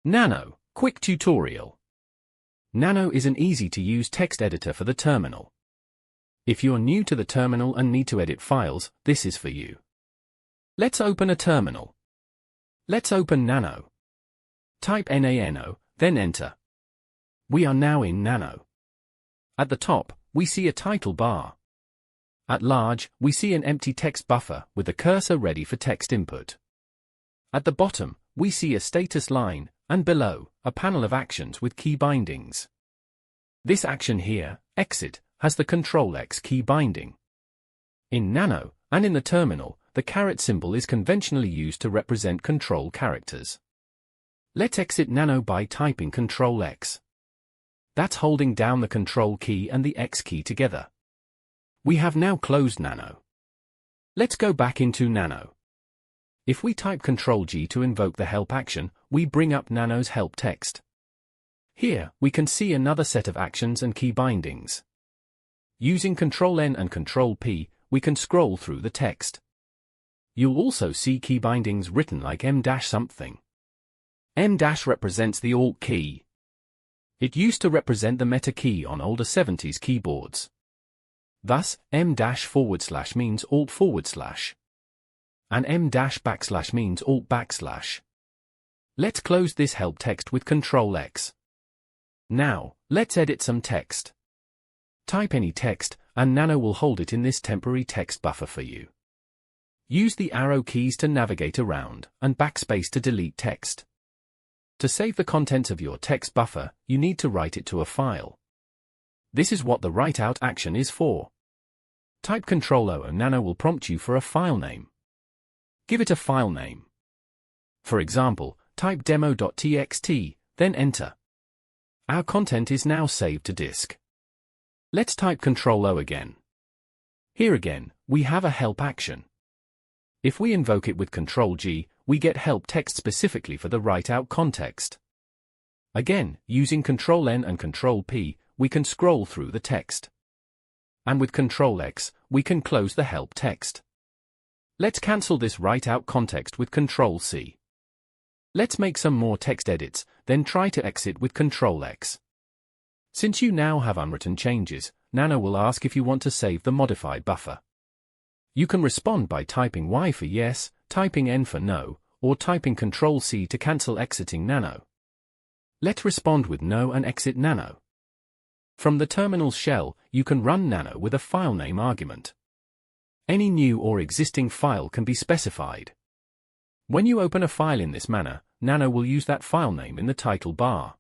Nano, quick tutorial. Nano is an easy-to-use text editor for the terminal. If you're new to the terminal and need to edit files, this is for you. Let's open a terminal. Let's open Nano. Type Nano, then enter. We are now in Nano. At the top, we see a title bar. At large, we see an empty text buffer with the cursor ready for text input. At the bottom, we see a status line, and below, a panel of actions with key bindings. This action here, exit, has the Ctrl-X key binding. In Nano, and in the terminal, the caret symbol is conventionally used to represent control characters. Let's exit Nano by typing Ctrl-X. That's holding down the Control key and the X key together. We have now closed Nano. Let's go back into Nano. If we type Ctrl-G to invoke the help action, we bring up Nano's help text. Here, we can see another set of actions and key bindings. Using Ctrl-N and Ctrl-P, we can scroll through the text. You'll also see key bindings written like M-something. M- represents the Alt key. It used to represent the meta key on older 70s keyboards. Thus, M- means Alt/. And M- means Alt/. Let's close this help text with Ctrl-X. Now, let's edit some text. Type any text, and Nano will hold it in this temporary text buffer for you. Use the arrow keys to navigate around, and backspace to delete text. To save the contents of your text buffer, you need to write it to a file. This is what the write out action is for. Type Ctrl-O and Nano will prompt you for a file name. Give it a file name. For example, type demo.txt, then enter. Our content is now saved to disk. Let's type Ctrl-O again. Here again, we have a help action. If we invoke it with Ctrl-G, we get help text specifically for the write-out context. Again, using Ctrl-N and Ctrl-P, we can scroll through the text. And with Ctrl-X, we can close the help text. Let's cancel this write-out context with Ctrl-C. Let's make some more text edits, then try to exit with Ctrl-X. Since you now have unwritten changes, Nano will ask if you want to save the modified buffer. You can respond by typing Y for yes, typing N for no, or typing Ctrl-C to cancel exiting Nano. Let's respond with no and exit Nano. From the terminal's shell, you can run Nano with a file name argument. Any new or existing file can be specified. When you open a file in this manner, Nano will use that file name in the title bar.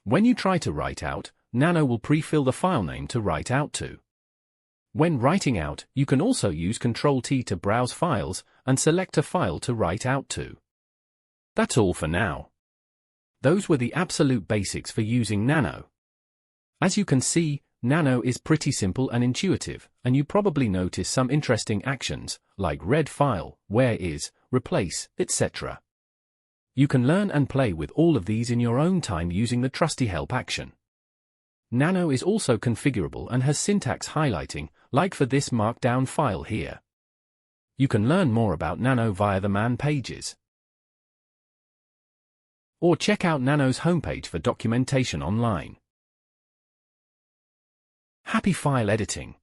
When you try to write out, Nano will pre-fill the file name to write out to. When writing out, you can also use Ctrl-T to browse files and select a file to write out to. That's all for now. Those were the absolute basics for using Nano. As you can see, Nano is pretty simple and intuitive, and you probably notice some interesting actions, like read file, where is, replace, etc. You can learn and play with all of these in your own time using the trusty help action. Nano is also configurable and has syntax highlighting, like for this markdown file here. You can learn more about Nano via the man pages. Or check out Nano's homepage for documentation online. Happy file editing!